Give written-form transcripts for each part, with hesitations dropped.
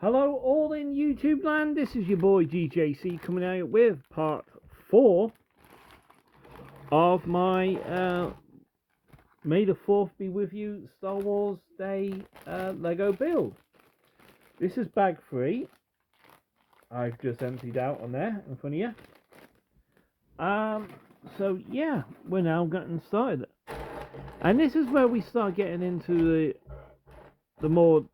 Hello all in YouTube land, this is your boy GJC coming out with part 4 of my May the 4th be with you Star Wars Day Lego build. This is bag 3. I've just emptied out on there in front of you. So yeah, we're now getting started. And this is where we start getting into the more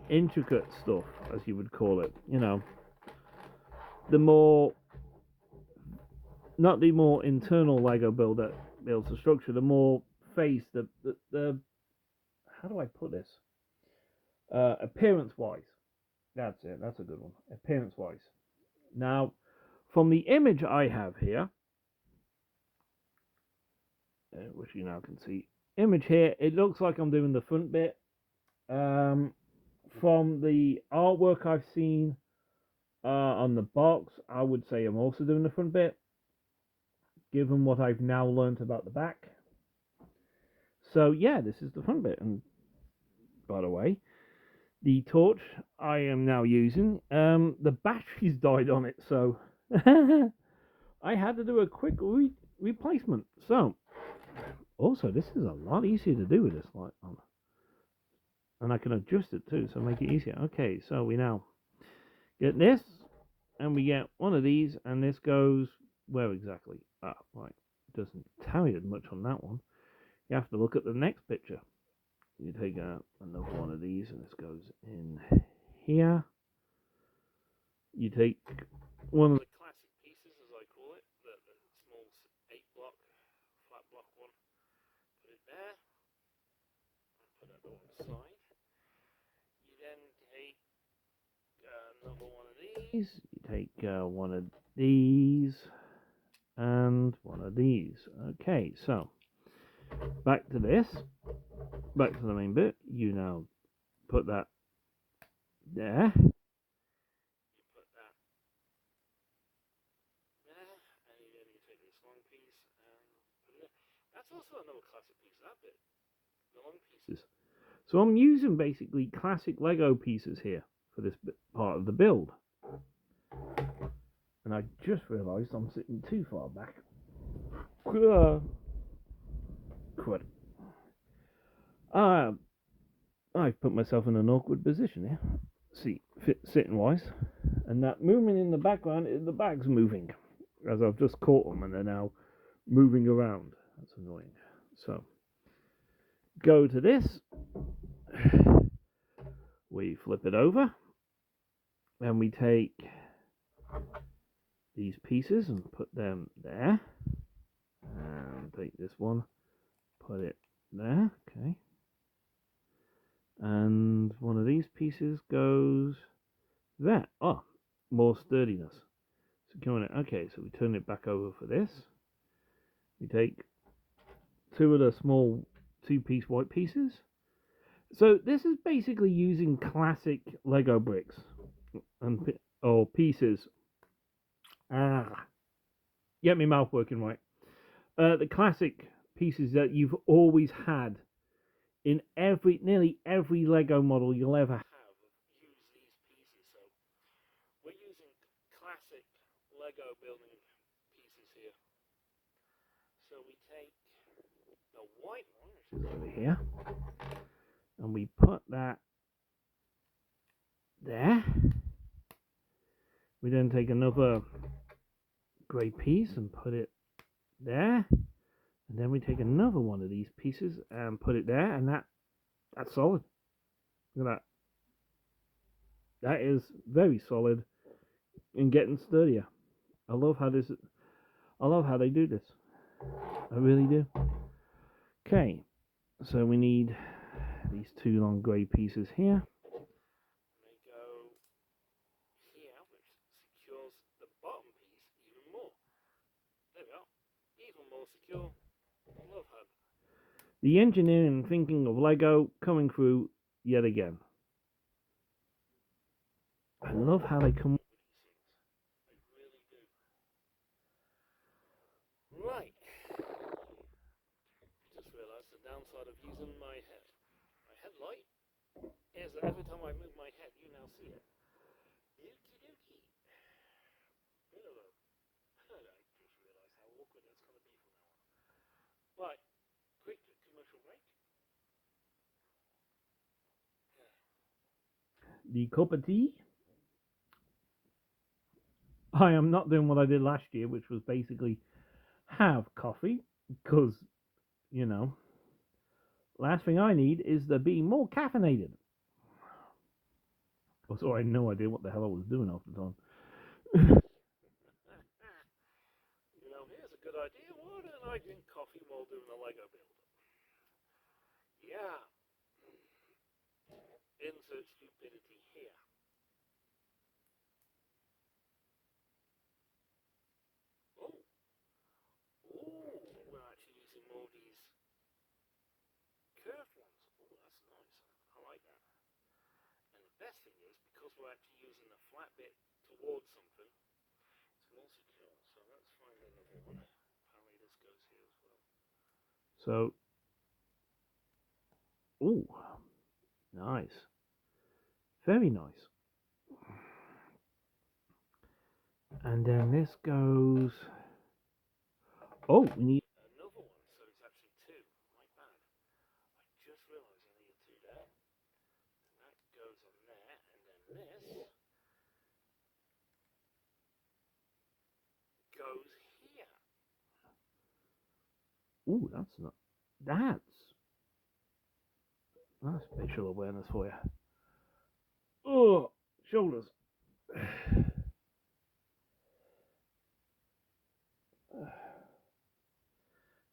intricate stuff, as you would call it, you know, the more, not the more internal Lego build that builds the structure, the more face, the how do I put this, appearance wise, that's it, that's a good one, appearance wise. Now from the image I have here, which you now can see, image here, it looks like I'm doing the front bit. From the artwork I've seen on the box, I would say I'm also doing the front bit, given what I've now learnt about the back. So yeah, this is the front bit. And by the way, the torch I am now using, the batteries died on it, so I had to do a quick replacement. So also, this is a lot easier to do with this light on. And I can adjust it too, so make it easier. Okay, so we now get this, and we get one of these, and this goes where exactly? Ah, right. It doesn't tell you much on that one. You have to look at the next picture. You take another one of these, and this goes in here. You take one of the classic pieces, as I call it, the small 8-block, flat block one. Put it there. Put it on the side. You then take another one of these. You take one of these and one of these. Okay, so back to this. Back to the main bit. You now put that there. You put that there, and then you take this long piece and put it there. That's also another classic piece. That bit, the long pieces. So I'm using basically classic Lego pieces here for this part of the build. And I just realised I'm sitting too far back. Crud. I've put myself in an awkward position here. See, sitting wise. And that movement in the background, the bag's moving. As I've just caught them and they're now moving around. That's annoying. So, go to this. We flip it over. And we take these pieces and put them there. And take this one, put it there. Okay. And one of these pieces goes there. Oh, more sturdiness. Securing it. Okay, so we turn it back over for this. We take two of the small 2-piece white pieces. So this is basically using classic Lego bricks or pieces. Get my mouth working right. The classic pieces that you've always had in nearly every Lego model you'll ever have. Use these pieces. So we're using classic Lego building pieces here. So we take the white one, which is over here, and we put that there. We then take another grey piece and put it there. And then we take another one of these pieces and put it there, and that's solid. Look at that. That is very solid and getting sturdier. I love how they do this. I really do. Okay, so we need these 2 long grey pieces here. They go here, which secures the bottom piece even more. There we are. Even more secure. I love how the engineering and thinking of Lego coming through yet again. I love how they come up with these things. I really do. Right. Just realised the downside of using my headlight is that every time I move my head, you now see it. the cup of tea. I am not doing what I did last year, which was basically have coffee, because, you know, last thing I need is to be more caffeinated. Also, I had no idea what the hell I was doing half the time. You know, here's a good idea. Why don't I drink coffee while doing a Lego build? Yeah. Insert stupidity here. Oh. Ooh. We're actually using more of these curved ones. Oh, that's nice. I like that. And the best thing is, because we're actually using the flat bit towards something, it's more secure. So let's find another one. Apparently this goes here as well. So, ooh, nice. Very nice. And then this goes. Oh, we need another one. So it's actually two. My bad. I just realised I needed two there. And that goes on there. And then this goes here. Ooh, that's not. That's spatial awareness for you. Oh, shoulders.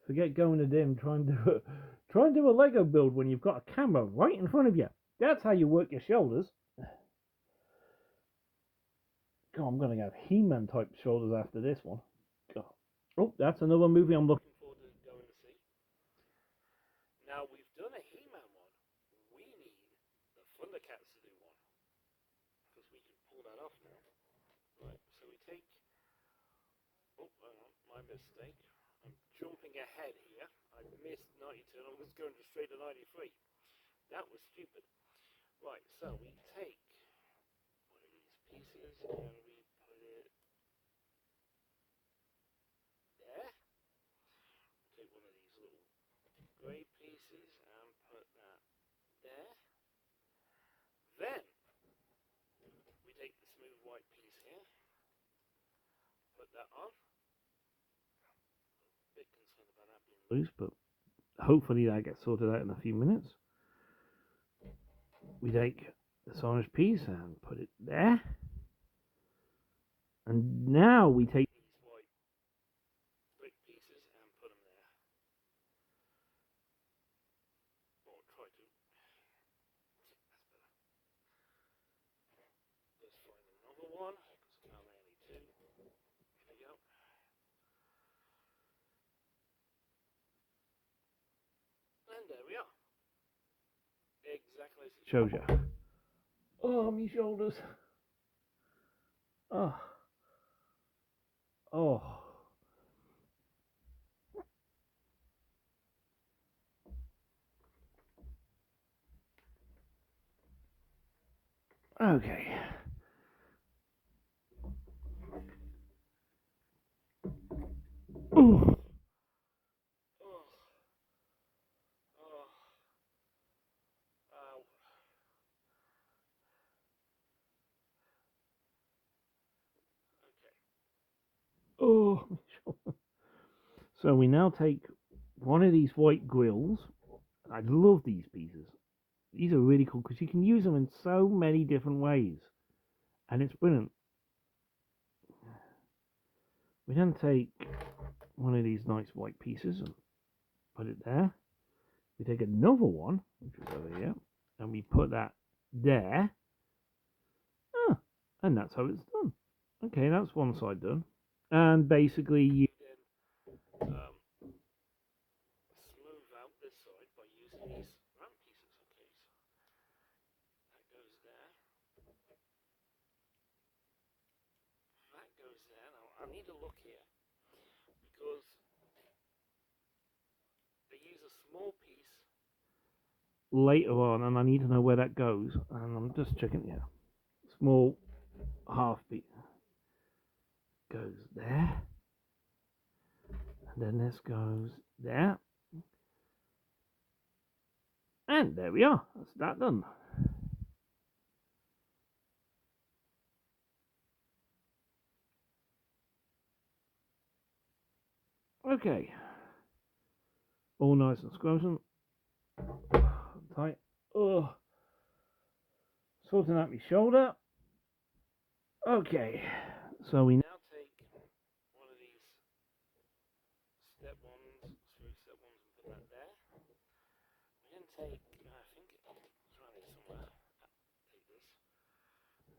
Forget going to dim. Try and do a Lego build when you've got a camera right in front of you. That's how you work your shoulders. God, I'm gonna have He-Man type shoulders after this one. God. Oh, that's another movie I'm looking forward to going to see. Now we've done a He-Man one. We need the Thundercats to do one because we can pull that off now. Right. So we take. Oh, hang on, my mistake. I'm jumping ahead here. I missed 92 and I was going straight to 93. That was stupid. Right, so we take one of these pieces and we put it there. Take one of these little grey pieces and put that there. Then we take the smooth white piece here, put that on. A bit concerned about that being loose, but hopefully that gets sorted out in a few minutes. We take this orange piece and put it there. And now we take these white brick pieces and put them there. Or try to. That's better. Let's find another one, because I only need two. Here we go. And there we are. Exactly as it shows you. Oh, me shoulders. Oh. Oh. Okay. Oh. Oh. Oh. Ow. Okay. Oh. So we now take one of these white grills. I love these pieces. These are really cool because you can use them in so many different ways. And it's brilliant. We then take one of these nice white pieces and put it there. We take another one, which is over here, and we put that there. Ah, and that's how it's done. Okay, that's one side done. And basically, you then smooth out this side by using these round pieces. Okay, so that goes there. That goes there. Now, I need to look here because they use a small piece later on, and I need to know where that goes. And I'm just checking here. Small half piece goes there, and then this goes there, and there we are. That's that done. Okay. All nice and squozen. Tight. Ugh. Sorting out my shoulder. Okay. So we now take one of these step ones, screw step ones, and put that there. We then take, I think it's around here somewhere. Take this.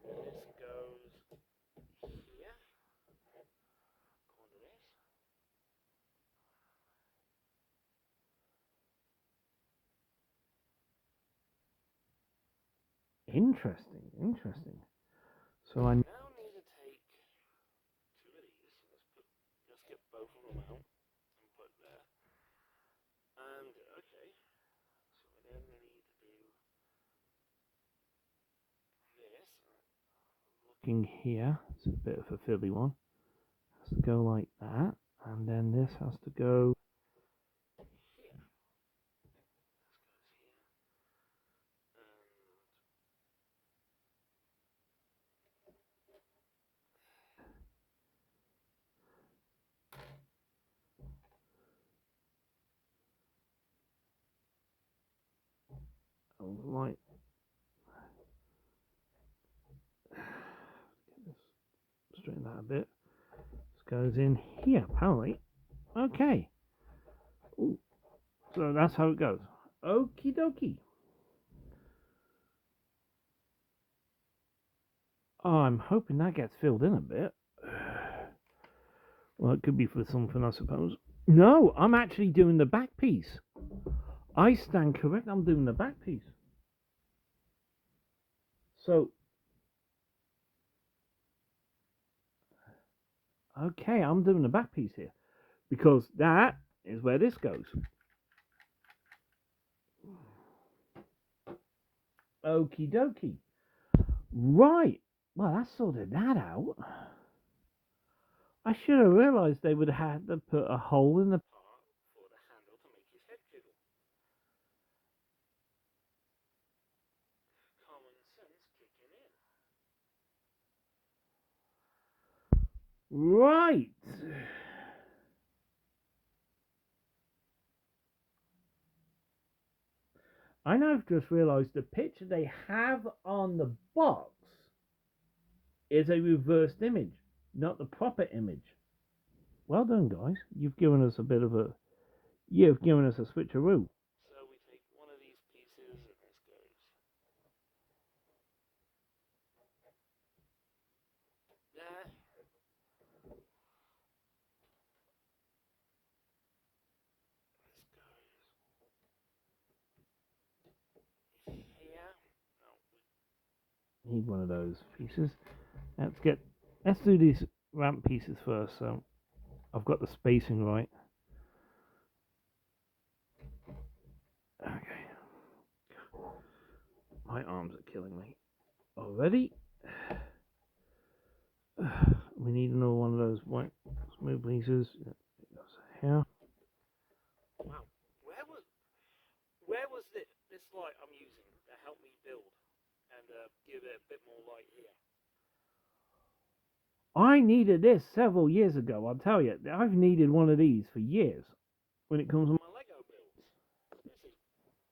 And this goes here. Corner this. Interesting, interesting. So I now need to take two of these. Let's get both of them out and put there. And okay, so we then need to do this. Looking here, it's a bit of a fiddly one. Has to go like that, and then this has to go here. And like straighten that a bit. This goes in here, apparently. Okay. Ooh. So that's how it goes. Okie dokie. Oh, I'm hoping that gets filled in a bit. Well, it could be for something, I suppose. No, I'm actually doing the back piece. I stand correct. I'm doing the back piece. So, okay, I'm doing the back piece here. Because that is where this goes. Okie dokie. Right. Well, that sorted that out. I should have realised they would have had to put a hole in the part for the handle to make his head jiggle. Common sense kicking in. Right. I now have just realised the picture they have on the box is a reversed image, not the proper image. Well done, guys. You've given us a bit of a. You've given us a switcheroo. So we take one of these pieces, and this goes there. This goes here. No, need one of those pieces. Let's do these ramp pieces first. So I've got the spacing right. Okay. My arms are killing me already. We need another one of those white smooth pieces. Here. Wow. Where was this light I'm using to help me build and give it a bit more light here? I needed this several years ago. I'll tell you, I've needed one of these for years. When it comes to my Lego builds, this is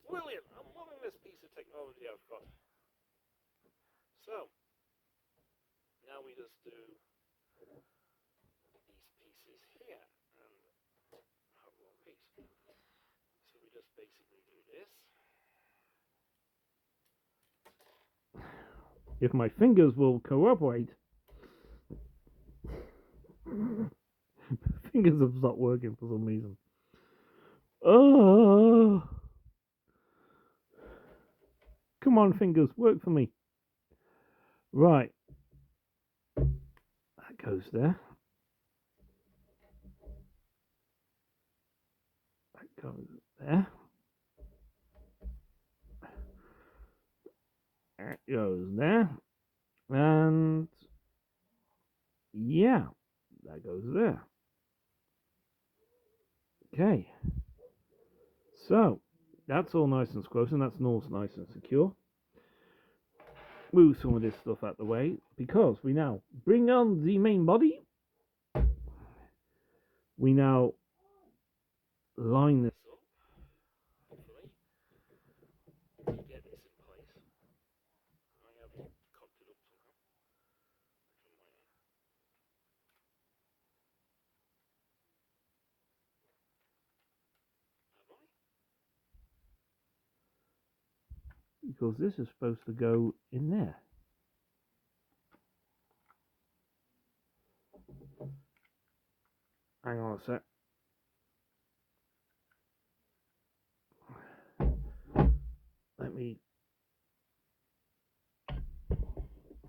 brilliant. I'm loving this piece of technology I've got. So now we just do these pieces here and have one piece. So we just basically do this. If my fingers will cooperate. Fingers have stopped working for some reason. Oh, come on, fingers, work for me. Right, that goes there. That goes there. That goes there. And yeah, that goes there. Okay. So that's all nice and square, and that's all nice and secure. Move some of this stuff out the way because we now bring on the main body. We now line this up. Hopefully, to get this in place. I have cocked it up somehow. Have I? Because this is supposed to go in there. Hang on a sec. Let me.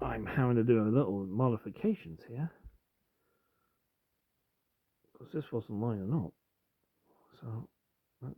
I'm having to do a little modifications here because this wasn't lining up. So let's.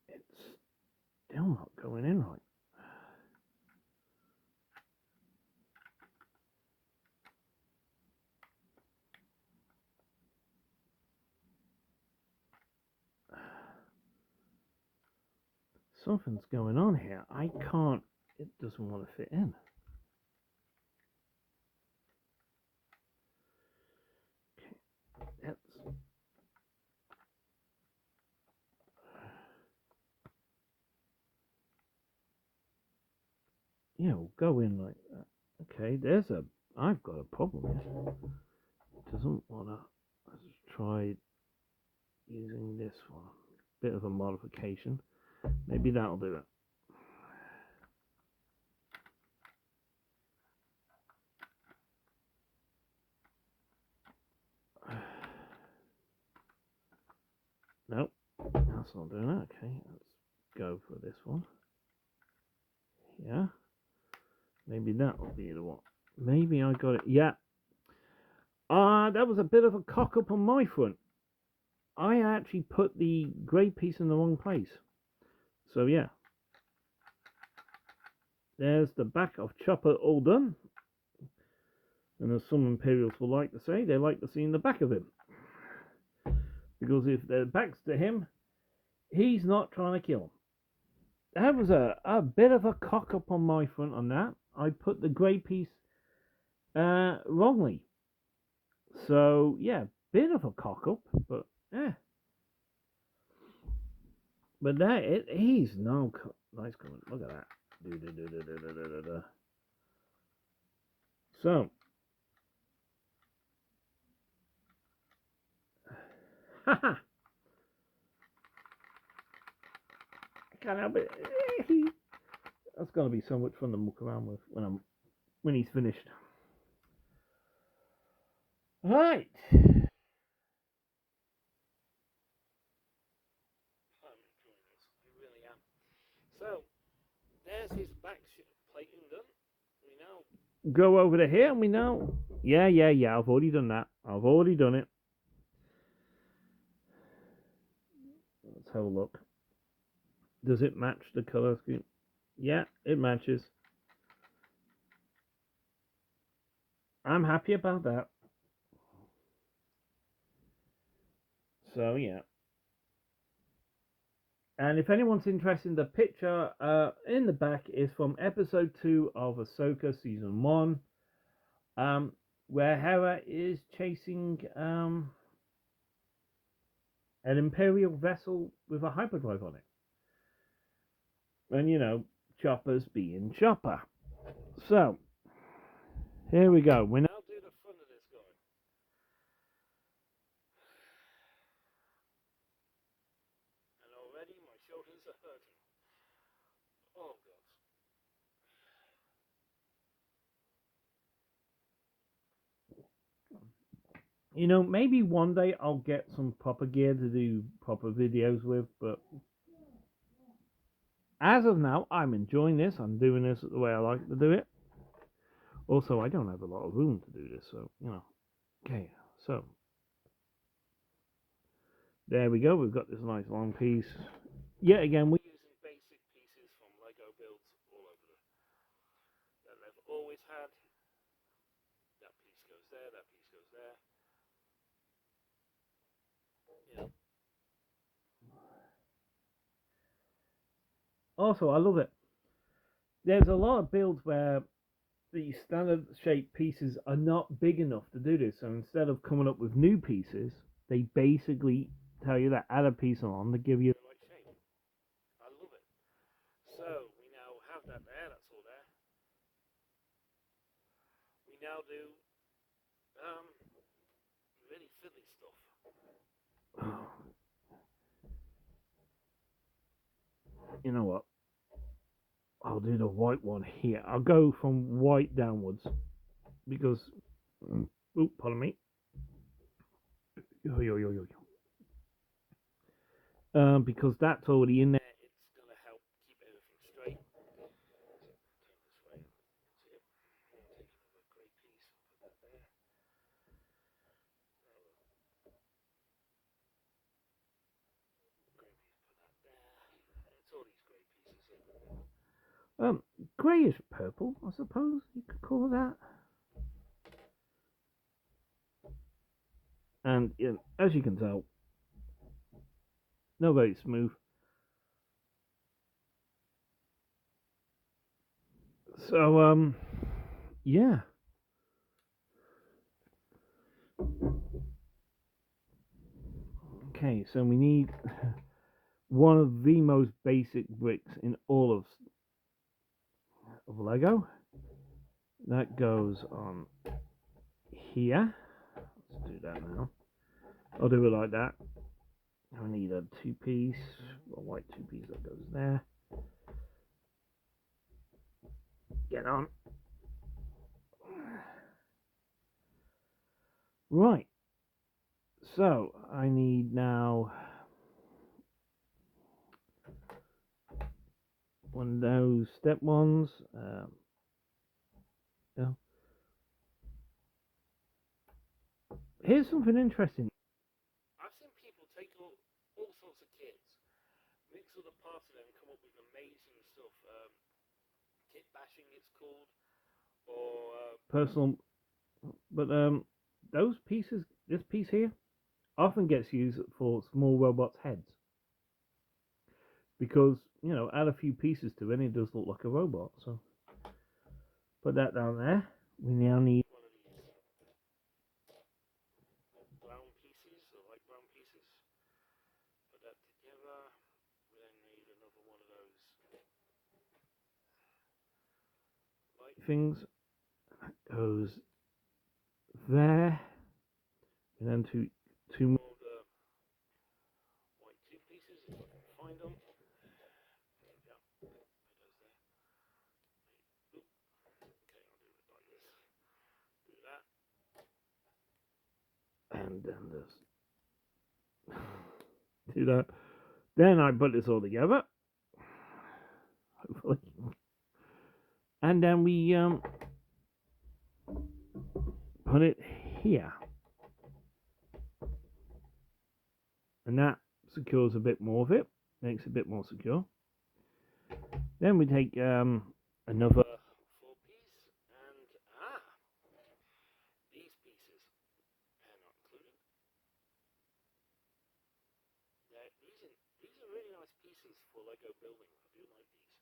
It's still not going in right. Something's going on here. I can't. It doesn't want to fit in. Okay, that's. Yeah, we'll go in like that. Okay, there's a. I've got a problem here. It doesn't want to. Let's try using this one. Bit of a modification. Maybe that'll do it. Nope, that's not doing it. Okay, let's go for this one. Yeah, maybe that'll be the one. Maybe I got it. Yeah. That was a bit of a cock up on my front. I actually put the grey piece in the wrong place. So yeah. There's the back of Chopper all done. And as some Imperials will like to say, they like to see the back of him. Because if their back's to him, he's not trying to kill him. That was a bit of a cock up on my front on that. I put the grey piece wrongly. So yeah, bit of a cock up, but yeah. But that he's no nice coming. Look at that. So, haha. I can't help it. That's gonna be so much fun to muck around with when he's finished. Right. I'm enjoying this. I really am. So, there's his back plating done. We now go over to here and we know. Yeah. I've already done that. I've already done it. Let's have a look. Does it match the color scheme? Yeah, it matches. I'm happy about that. So yeah. And if anyone's interested, the picture in the back is from episode 2 of Ahsoka season 1, where Hera is chasing an Imperial vessel with a hyperdrive on it. And you know, Chopper's being Chopper. So, here we go. We now do the front of this guy. And already my shoulders are hurting. Oh, God. You know, maybe one day I'll get some proper gear to do proper videos with, but as of now, I'm enjoying this. I'm doing this the way I like to do it. Also, I don't have a lot of room to do this, so, you know. Okay, so There we go. We've got this nice long piece. Yet again, we're using basic pieces from Lego builds all over that they've always had. That piece goes there. That piece goes there. Yeah. Also, I love it. There's a lot of builds where the standard shaped pieces are not big enough to do this. So instead of coming up with new pieces, they basically tell you that add a piece on to give you the right shape. I love it. So we now have that there. That's all there. We now do really fiddly stuff. You know what? I'll do the white one here. I'll go from white downwards because. Oh, pardon me. Yo, yo, yo, yo, yo. Because that's already in there. It's going to help keep everything straight. Turn this way. See it? Take another grey piece and put that there. Grey piece, put that there. It's all these grey pieces here. Greyish purple, I suppose you could call that. And as you can tell, not very smooth. So yeah. Okay, so we need one of the most basic bricks in all of Lego. That goes on here. Let's do that now. I'll do it like that. I need a two-piece, a white two-piece that goes there. Get on. Right. So I need now one of those step ones. Yeah. Here's something interesting. I've seen people take all sorts of kits, mix all the parts of them, and come up with amazing stuff. Kit bashing, it's called, or personal. But those pieces, this piece here, often gets used for small robots' heads because add a few pieces to it, and it does look like a robot. So put that down there. We now need one of these brown pieces, or light brown pieces. Put that together. We then need another one of those light things. That goes there. And then two more white two pieces if I can find them. Yeah, put those there. Oop. Okay, I'll do it like this. Do that. And then this. Do that. Then I put this all together. Hopefully. And then we put it here. And that secures a bit more of it. Makes it a bit more secure. Then we take another 4-piece and these pieces are not included. These are really nice pieces for Lego building. I do like these.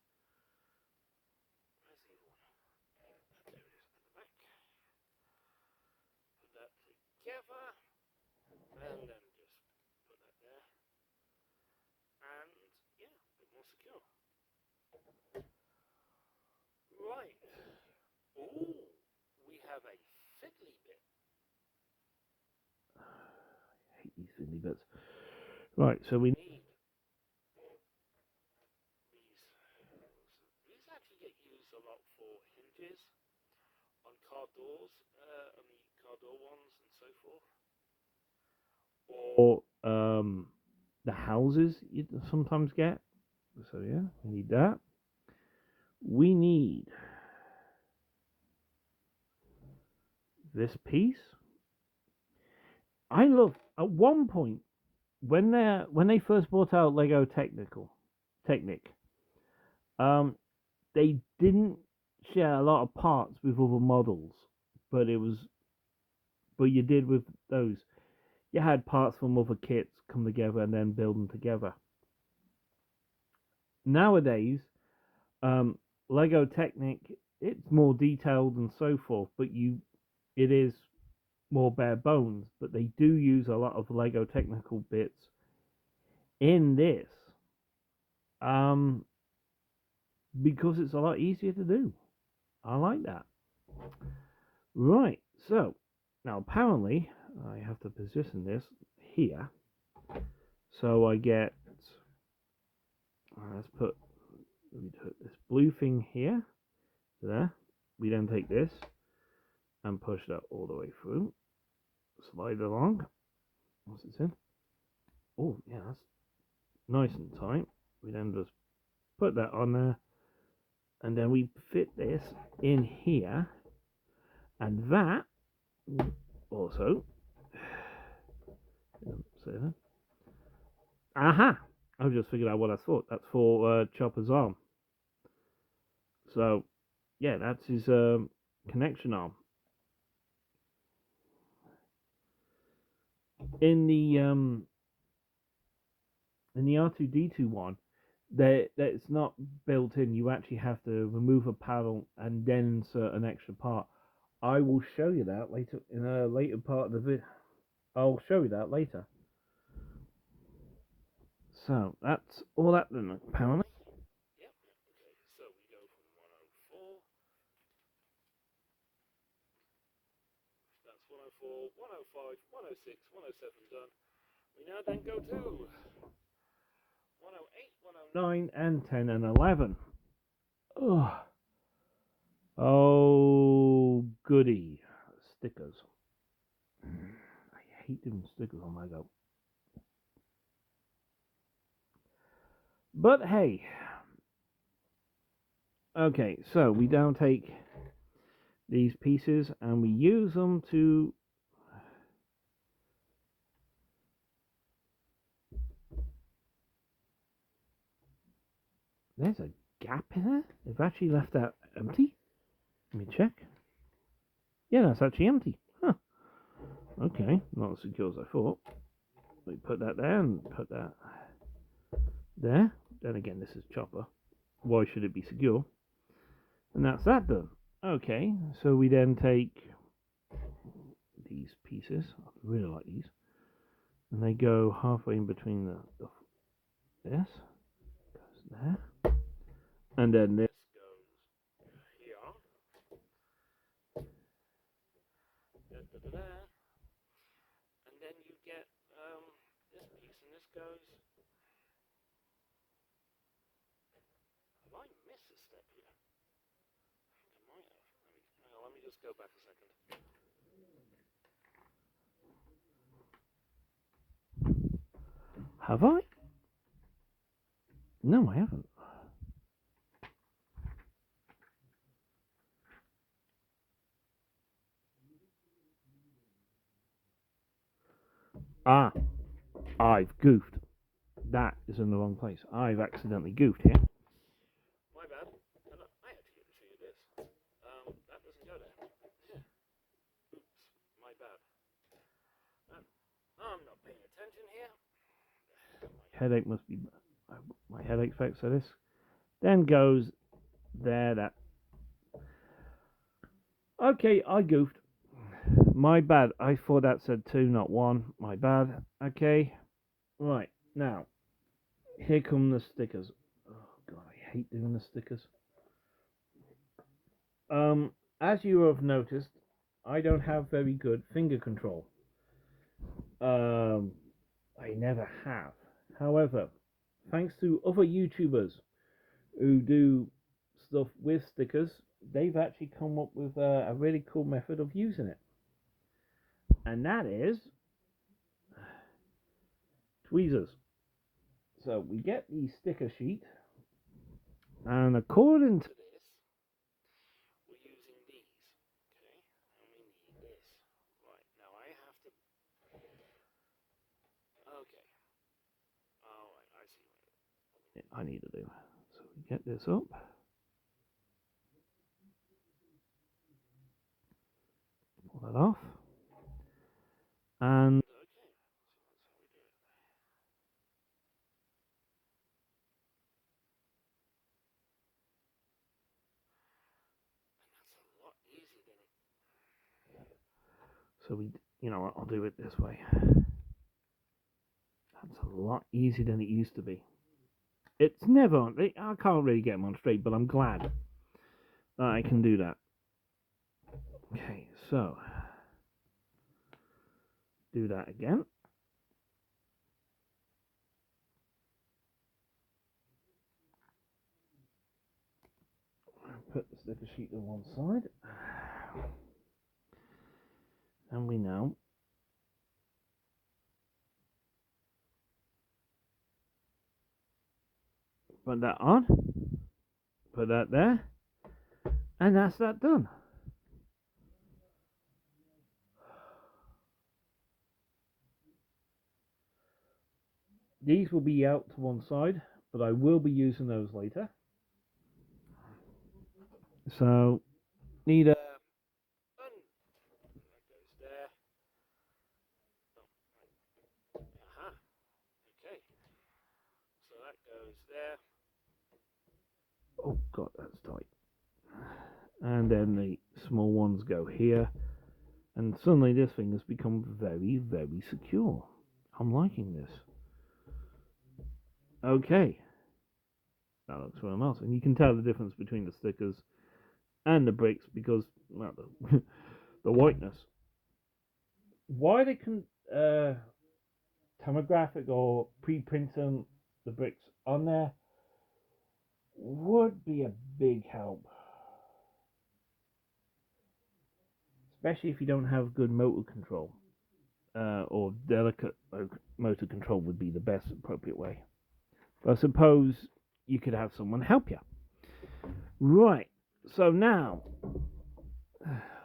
Where's the other one? There it is at the back. Put that together, and then just put that there. And yeah, a bit more secure. Right. Ooh, we have a fiddly bit. I hate these fiddly bits. Right, so we need these. These actually get used a lot for hinges on car doors, on the car door ones and so forth. Or the houses you sometimes get. So yeah, we need that. We need this piece. I love, at one point, when they first brought out Lego Technic, um, they didn't share a lot of parts with other models, but it was but you did with those. You had parts from other kits come together and then build them together. Nowadays, um, Lego Technic, it's more detailed and so forth, but it is more bare bones. But they do use a lot of Lego technical bits in this, um, because it's a lot easier to do. I like that. Right, so now apparently I have to position this here, so I get. Let's put this blue thing here, there. We then take this and push that all the way through. Slide along. What's it in? Oh, yeah, that's nice and tight. We then just put that on there, and then we fit this in here, and that also. Say that. Aha! I've just figured out what I thought. That's for Chopper's arm. So, yeah, that's his connection arm. In the R2D2 one, that's not built in. You actually have to remove a panel and then insert an extra part. I will show you that later in a later part of the video. I'll show you that later. So that's all that then, apparently. Yep. Okay. So we go from 104. That's 104, 105, 106, 107 done. We now then go to 108, 109, and 10 and 11. Ugh. Oh, goody. Stickers. I hate doing stickers on Lego. But hey. Okay, so we now take these pieces and we use them to. There's a gap in there? They've actually left that empty? Let me check. Yeah, that's actually empty. Huh. Okay, not as secure as I thought. We put that there and put that there. Then again, this is Chopper. Why should it be secure? And that's that done. Okay, so we then take these pieces. I really like these. And they go halfway in between this. Goes there. And then this goes here. Da, da, da, da. And then you get this piece, and this goes. Have I missed a step here? I think I might have. Let me just go back a second. Have I? No, I haven't. Ah, I've goofed. That is in the wrong place. I've accidentally goofed here. My bad. I actually get to show you this. That doesn't go there. Oops, my bad. I'm not paying attention here. My headache must be. My headache fix. So this then goes there. That. Okay, I goofed. My bad. I thought that said 2, not 1. My bad. Okay. Right. Now, here come the stickers. Oh, God, I hate doing the stickers. As you have noticed, I don't have very good finger control. I never have. However, thanks to other YouTubers who do stuff with stickers, they've actually come up with a really cool method of using it. And that is tweezers. So we get the sticker sheet, and according to this, we're using these. Okay, and we need this. Right, now I have to. Okay. I need to do. So we get this up. Pull that off. And so we, I'll do it this way. That's a lot easier than it used to be. It's never, I can't really get them on straight, but I'm glad that I can do that. Okay, so do that again. Put the sticker sheet on one side. And we now put that on, put that there, and that's that done. These will be out to one side, but I will be using those later. So, need a bun. That goes there. Aha. Okay. So that goes there. Oh god, that's tight. And then the small ones go here. And suddenly this thing has become very, very secure. I'm liking this. Okay. That looks real nice. And you can tell the difference between the stickers and the bricks because, well, the whiteness. Why they can tomographic or pre-printing the bricks on there would be a big help. Especially if you don't have good motor control. Or delicate motor control would be the best appropriate way. But I suppose you could have someone help you. Right, so now,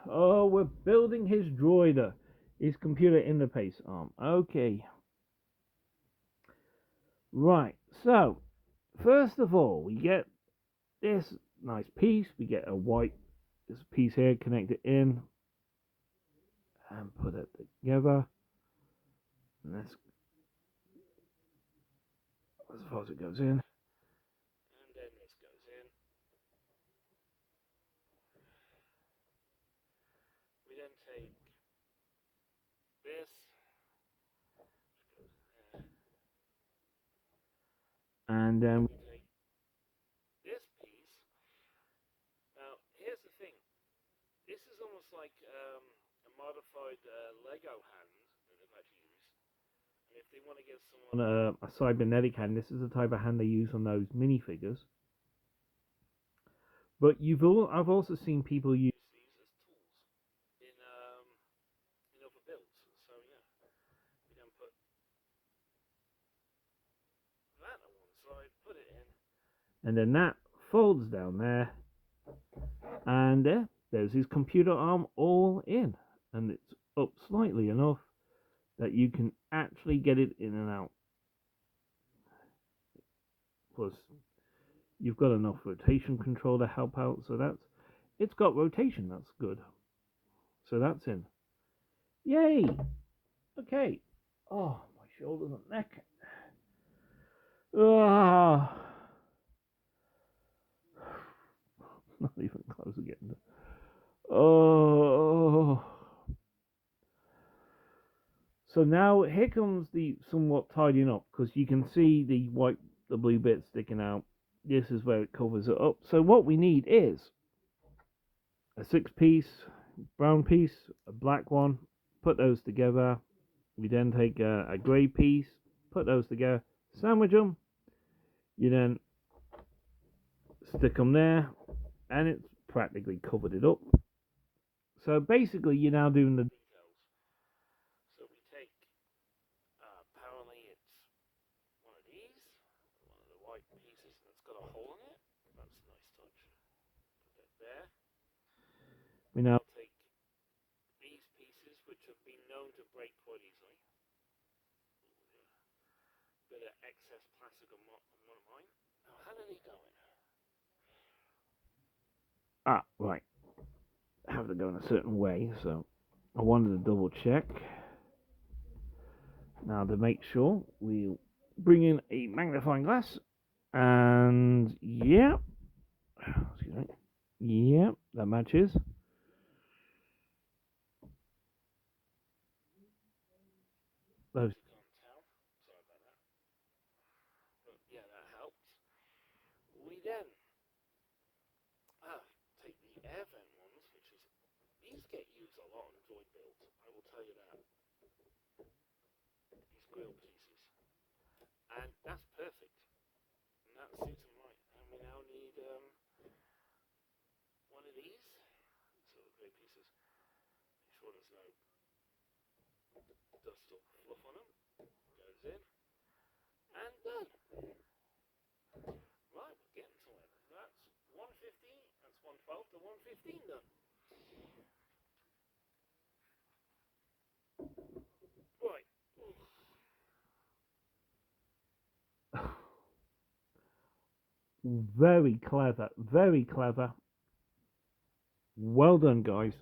we're building his droider, his computer interface arm. Okay. Right, so, first of all, we get this nice piece. We get a white this piece here, connect it in, and put it together. And that's as far as it goes in. And then this goes in. We then take this, and then we take this piece. Now, here's the thing. This is almost like a modified Lego hand that they've actually used. And if they want to give someone a cybernetic hand, this is the type of hand they use on those minifigures. But I've also seen people use these as tools in other builds. So yeah, we then put that on one side, put it in, and then that folds down there, and there's his computer arm all in, and it's up slightly enough that you can actually get it in and out. Plus, you've got enough rotation control to help out, so it's got rotation. That's good. So that's in. Yay! Okay. Oh, my shoulders and neck. Ah. Not even close again. Oh. So now here comes the somewhat tidying up because you can see the blue bit sticking out. This is where it covers it up. So what we need is a 6-piece brown piece, a black one. Put those together. We then take a grey piece, put those together, sandwich them. You then stick them there, and it's practically covered it up. So basically, you're now doing the details. So we take, apparently it's one of these, one of the white pieces that's got a hole in it. That's a nice touch. Put that there. We now take these pieces, which have been known to break quite easily. Bit of excess plastic on mine. How did he go in? Ah, right. I have to go in a certain way, so I wanted to double check. Now to make sure, we'll bring in a magnifying glass, and yeah, excuse me, yeah, that matches. Those. Sorry about that. But yeah, that helps. We then take the air vent ones, which is these get used a lot on droid builds. I will tell you that. These grill pieces, and that's perfect. And that suits them right. And we now need one of these sort of grill pieces. Make sure there's no dust or fluff on them. Goes in and done. Right, we're getting to it. That's 115. That's 112 to 115 done. Right. Very clever. Very clever. Well done, guys.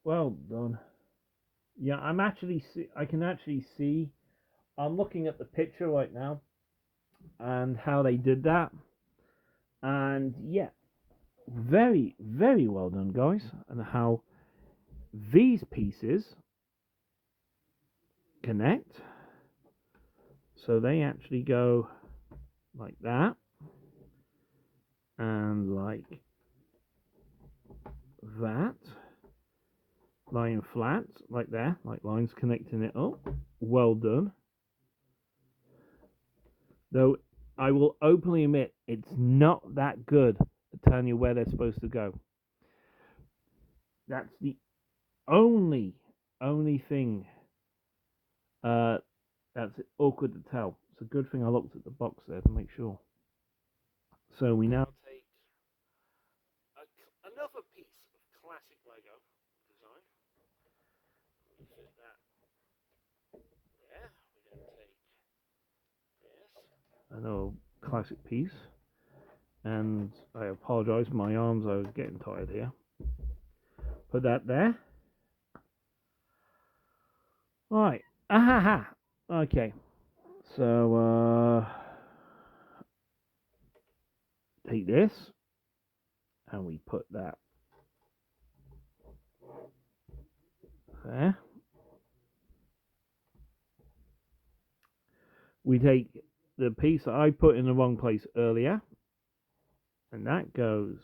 Well done. Yeah, I can actually see. I'm looking at the picture right now and how they did that. And yeah, very, very well done, guys. And how these pieces connect. So they actually go like that and like that. Lying flat, like there, like lines connecting it up. Well done. Though I will openly admit it's not that good at telling you where they're supposed to go. That's the only thing that's awkward to tell. It's a good thing I looked at the box there to make sure. So we now take another piece of classic Lego design. We fit that there. We then take this. Another classic piece. And I apologise for my arms, I was getting tired here. Put that there. Right. Ahaha. Okay. So, take this. And we put that there. We take the piece that I put in the wrong place earlier. And that goes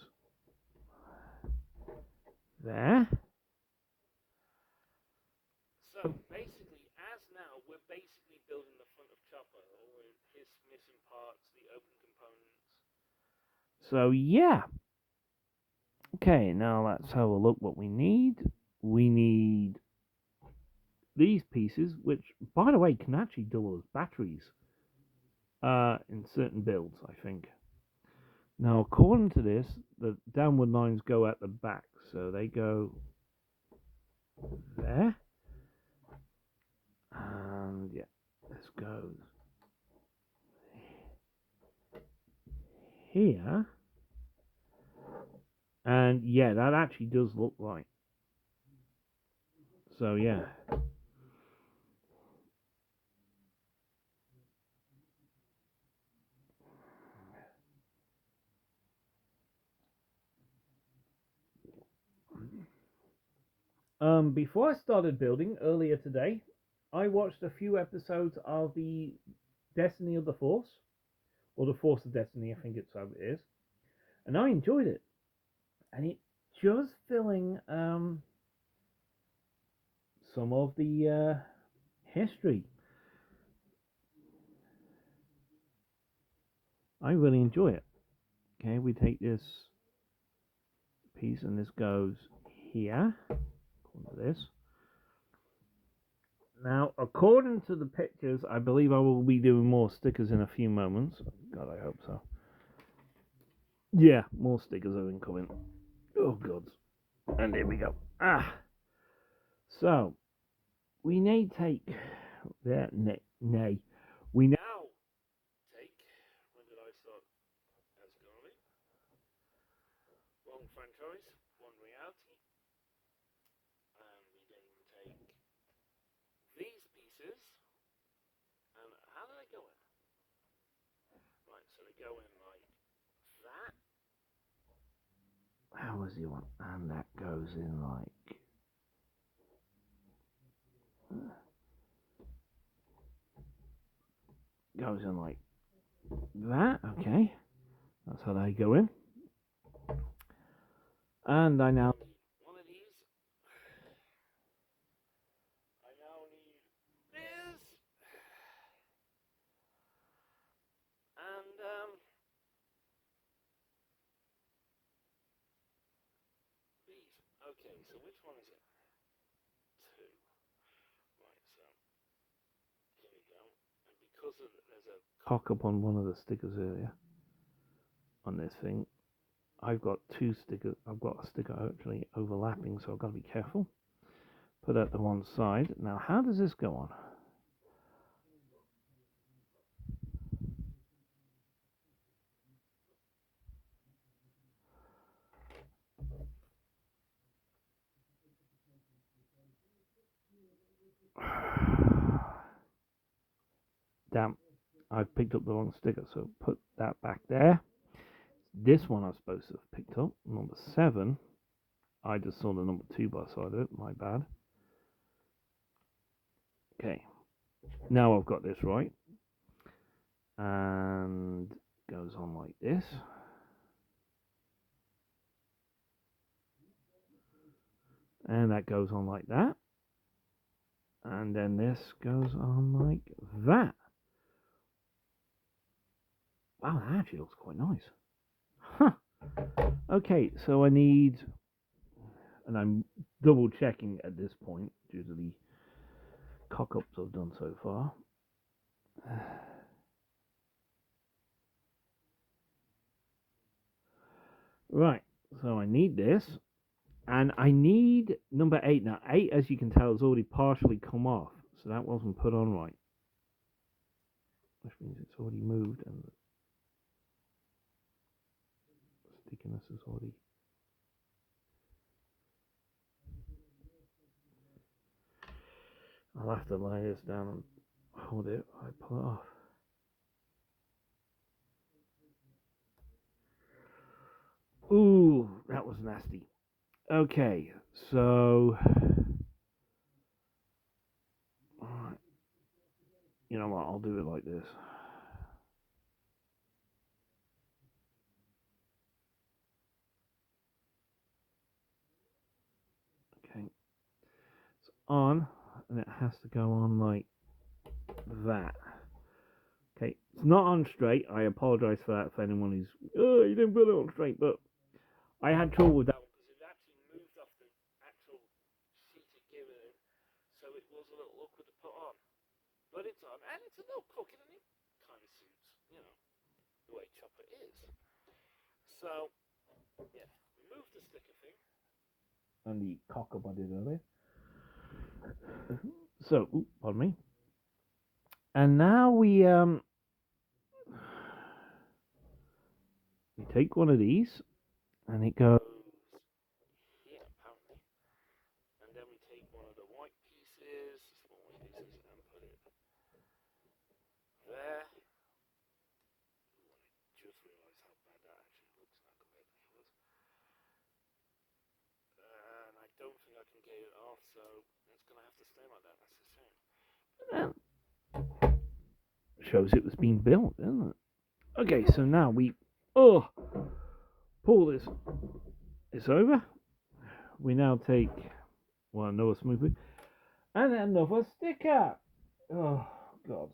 there. So basically, as now, we're basically building the front of Chopper, all his missing parts, the open components. So yeah. Okay, now let's have a look what we need. We need these pieces, which, by the way, can actually double as batteries in certain builds, I think. Now, according to this, the downward lines go at the back, so they go there. And yeah, this goes here. And yeah, that actually does look right. So yeah. Before I started building earlier today, I watched a few episodes of the Destiny of the Force, or the Force of Destiny, I think it's how it is, and I enjoyed it. And it just filling some of the history. I really enjoy it. Okay, we take this piece and this goes here. According to this. Now, according to the pictures, I believe I will be doing more stickers in a few moments. God, I hope so. Yeah, more stickers are incoming. Oh, gods. And here we go. So, we may take... Yeah, nay. We now take... When did I start? Asgari. One franchise, one reality. And we then take these pieces. And how do they go in? Right, so they go in like that. How was the one? And that goes in like... Goes in like that. Okay. That's how they go in. And I now need one of these. I now need this. And these. Okay, so which one is it? Two. Right, so here we go. And because of there's a cock up on one of the stickers earlier on this thing, I've got two stickers. I've got a sticker actually overlapping, so I've got to be careful. Put that to one side. Now, how does this go on? Damn, I've picked up the wrong sticker, so put that back there. This one I'm supposed to have picked up, number 7. I just saw the number 2 by the side of it, my bad. Okay, now I've got this right. And goes on like this. And that goes on like that. And then this goes on like that. Wow, that actually looks quite nice. Huh. Okay, so I need, and I'm double checking at this point due to the cock ups I've done so far. Right, so I need this, and I need number 8. Now, 8, as you can tell, has already partially come off, so that wasn't put on right. Which means it's already moved, and the stickiness is already... I'll have to lay this down and hold it. I pull it off. Ooh, that was nasty. Okay, so... Alright. You know what, I'll do it like this. Okay. It's on, and it has to go on like that. Okay, it's not on straight. I apologise for that for anyone who's, oh, you didn't put it on straight, but I had trouble with that one because it actually moved off the actual sheet it gave it, so it was a little awkward to put on. But it's on, and it's a little crooked, and it kind of suits, you know, the way Chopper is. So, yeah, remove the sticker thing. And the cock up I did earlier. So, pardon me. And now we take one of these, and it goes here apparently. And then we take one of the white pieces, and put it there. Ooh, I just realised how bad that actually looks now compared to the others. And I don't think I can get it off, so it's gonna have to stay like that. That's the same. Shows it was being built, doesn't it? Okay, so now we pull this over. We now take another smoothie and another sticker. Oh god.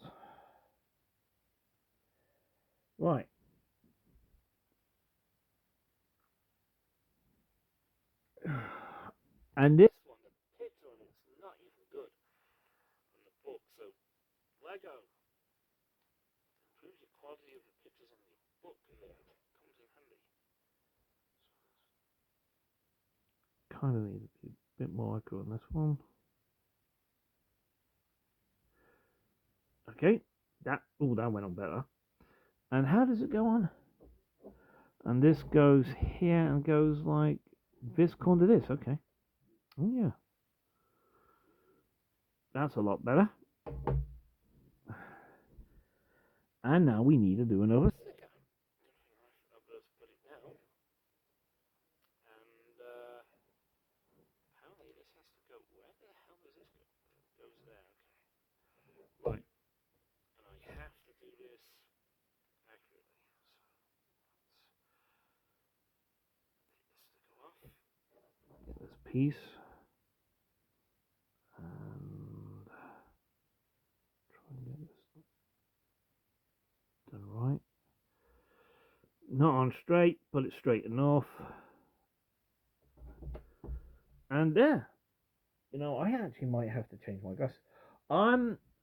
Right. And this one, the picture on it's not even good on the book. So Lego improves the quality of the pictures on the book, and it comes in handy. kind of need to be a bit more accurate on this one. Okay, that went on better. And how does it go on? And this goes here and goes like this corner to this. Okay. Oh yeah, that's a lot better. And now we need to do another sticker. I'll just put it down. And apparently this has to go. Where the hell does this go? It goes there. Okay. Right. And I have to do this accurately. So let's take the sticker off. Get this piece. And try and get this done right. Not on straight, but it's straight enough. And there. You know, I actually might have to change my glasses.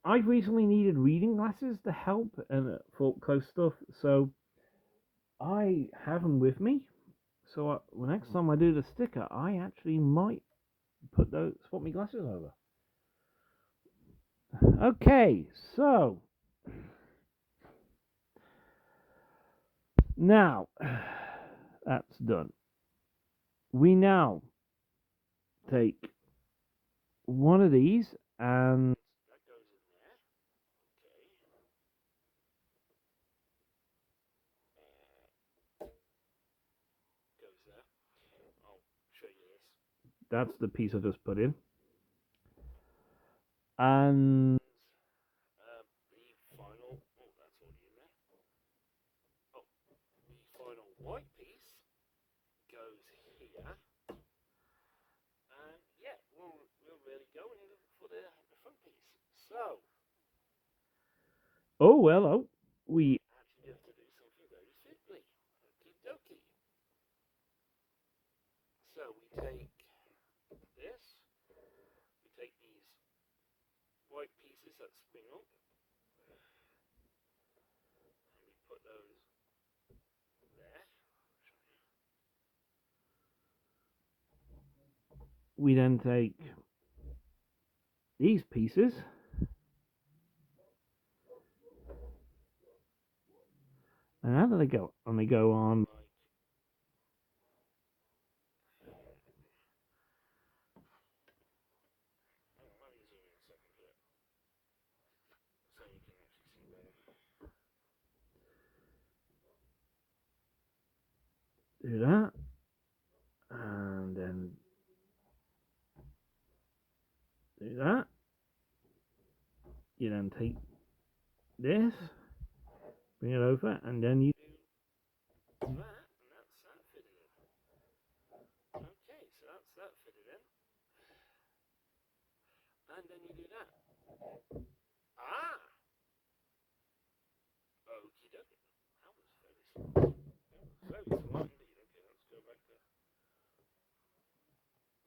I've recently needed reading glasses to help and for close stuff, so I have them with me. So the next time I do the sticker, I actually might swap my glasses over. Okay, so now that's done. We now take one of these and that goes in there. Okay. Goes there. I'll show you this. That's the piece I just put in. And the final, that's already in there. Oh, the final white piece goes here. And yeah, we'll really go in for the front piece. So, we actually have to do something very simply. Okie dokie. So we take this, we take these white pieces that spring up, and we put those there. We then take these pieces and how do they go? And they go on like do that, and then do that. You then take this, bring it over, and then you do that, and that's that fitted in. Okay, so that's that fitted in. And then you do that. Ah! Okie dokie. That was very smart. Very smart indeed. Okay, let's go back to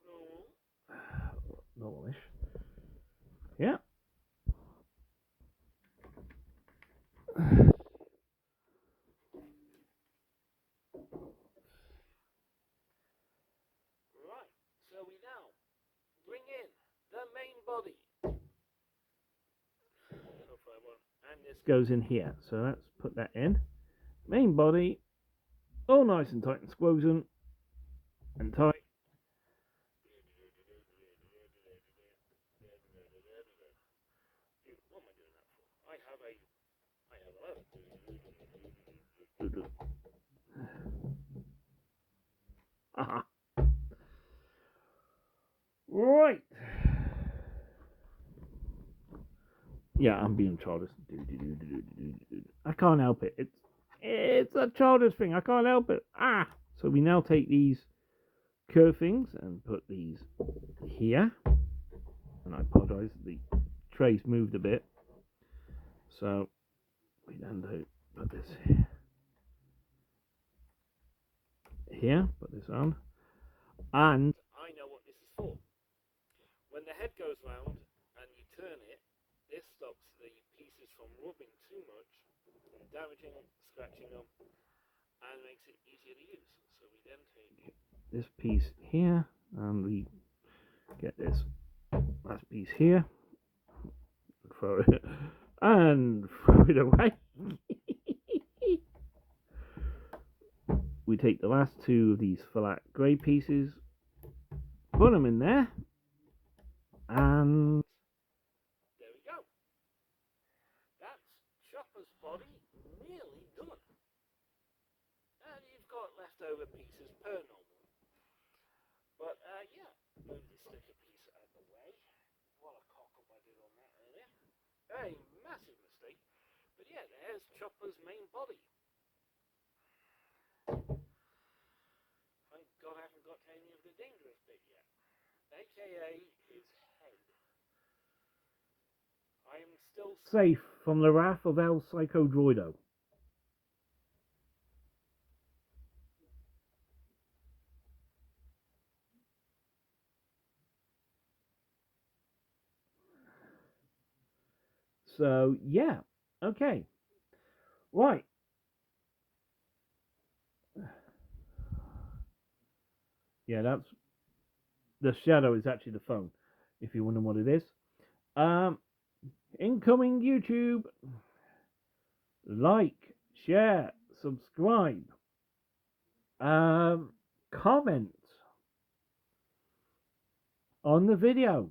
normal. Normalish. Yeah. Right, so we now bring in the main body. And this goes in here. So let's put that in. Main body, all nice and tight and squozen and tight. What am I doing that for? I have a right. Yeah, I'm being childish. I can't help it. It's a childish thing. I can't help it. So we now take these curve things and put these here. And I apologise, the trace moved a bit. So we then do put this here, put this on. And I know what this is for. When the head goes round and you turn it, this stops the pieces from rubbing too much, damaging, scratching them, and makes it easier to use. So we then take this piece here, And we get this last piece here, throw it, and throw it away. We take the last two of these flat grey pieces, put them in there, and there we go. That's Chopper's body nearly done. And you've got leftover pieces per normal. But yeah, move the sticker piece out of the way. What a cock up I did on that earlier. A massive mistake. But yeah, there's Chopper's main body. Thank God I haven't got to any of the dangerous bit yet. A.K.A. his head. I am still safe from the wrath of El Psycho Droido. So, yeah. Okay. Right. Yeah, that's... The shadow is actually the phone, if you're wondering what it is. Incoming YouTube. Like, share, subscribe. Comment on the video.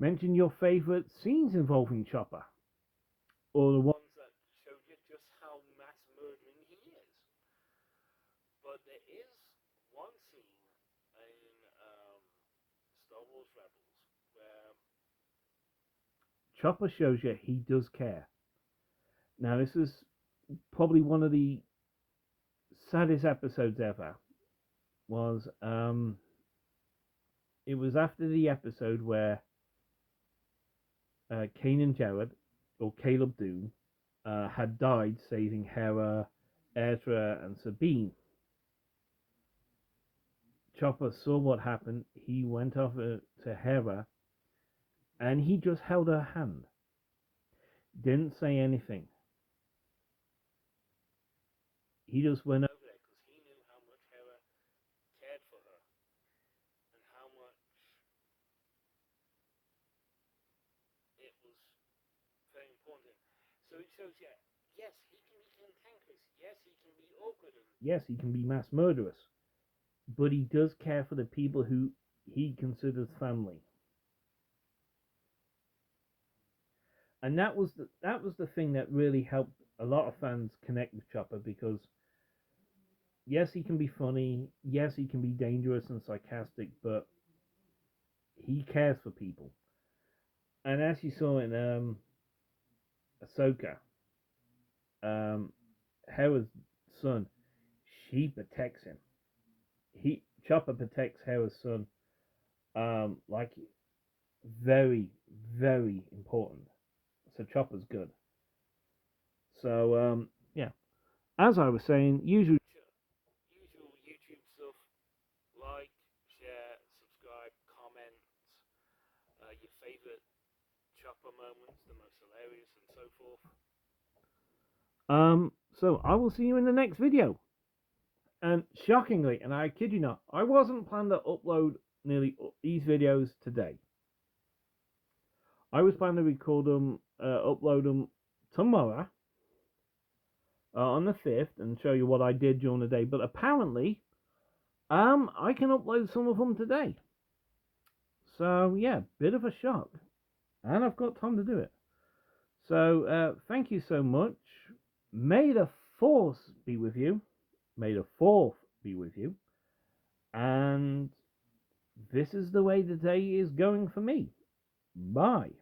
Mention your favourite scenes involving Chopper. Or the ones that showed you just how mass murdering he is. But there is one scene in Star Wars Rebels where Chopper shows you he does care. Now, this is probably one of the saddest episodes ever. It was after the episode where Kanan Jarrod, or Caleb Dune, had died saving Hera, Ezra, and Sabine. Chopper saw what happened. He went over to Hera, and he just held her hand. Didn't say anything. He just went over there because he knew how much Hera cared for her and how much it was very important. So it shows you, yes, he can be cantankerous. Yes, he can be awkward. And yes, he can be mass murderous. But he does care for the people who he considers family. And that was the thing that really helped a lot of fans connect with Chopper, because yes, he can be funny, yes, he can be dangerous and sarcastic, but he cares for people. And as you saw in Ahsoka, Hera's son, she protects him. Chopper protects Hera's son, like very, very important. So Chopper's good. So yeah, as I was saying, usual YouTube stuff. Like, share, subscribe, comment, your favorite Chopper moments, the most hilarious, and so forth. So I will see you in the next video. And shockingly, and I kid you not, I wasn't planning to upload nearly these videos today. I was planning to record them, upload them tomorrow, on the 5th, and show you what I did during the day. But apparently, I can upload some of them today. So yeah, bit of a shock, and I've got time to do it. So thank you so much. May the Force be with you. May the Fourth be with you. And this is the way the day is going for me. Bye.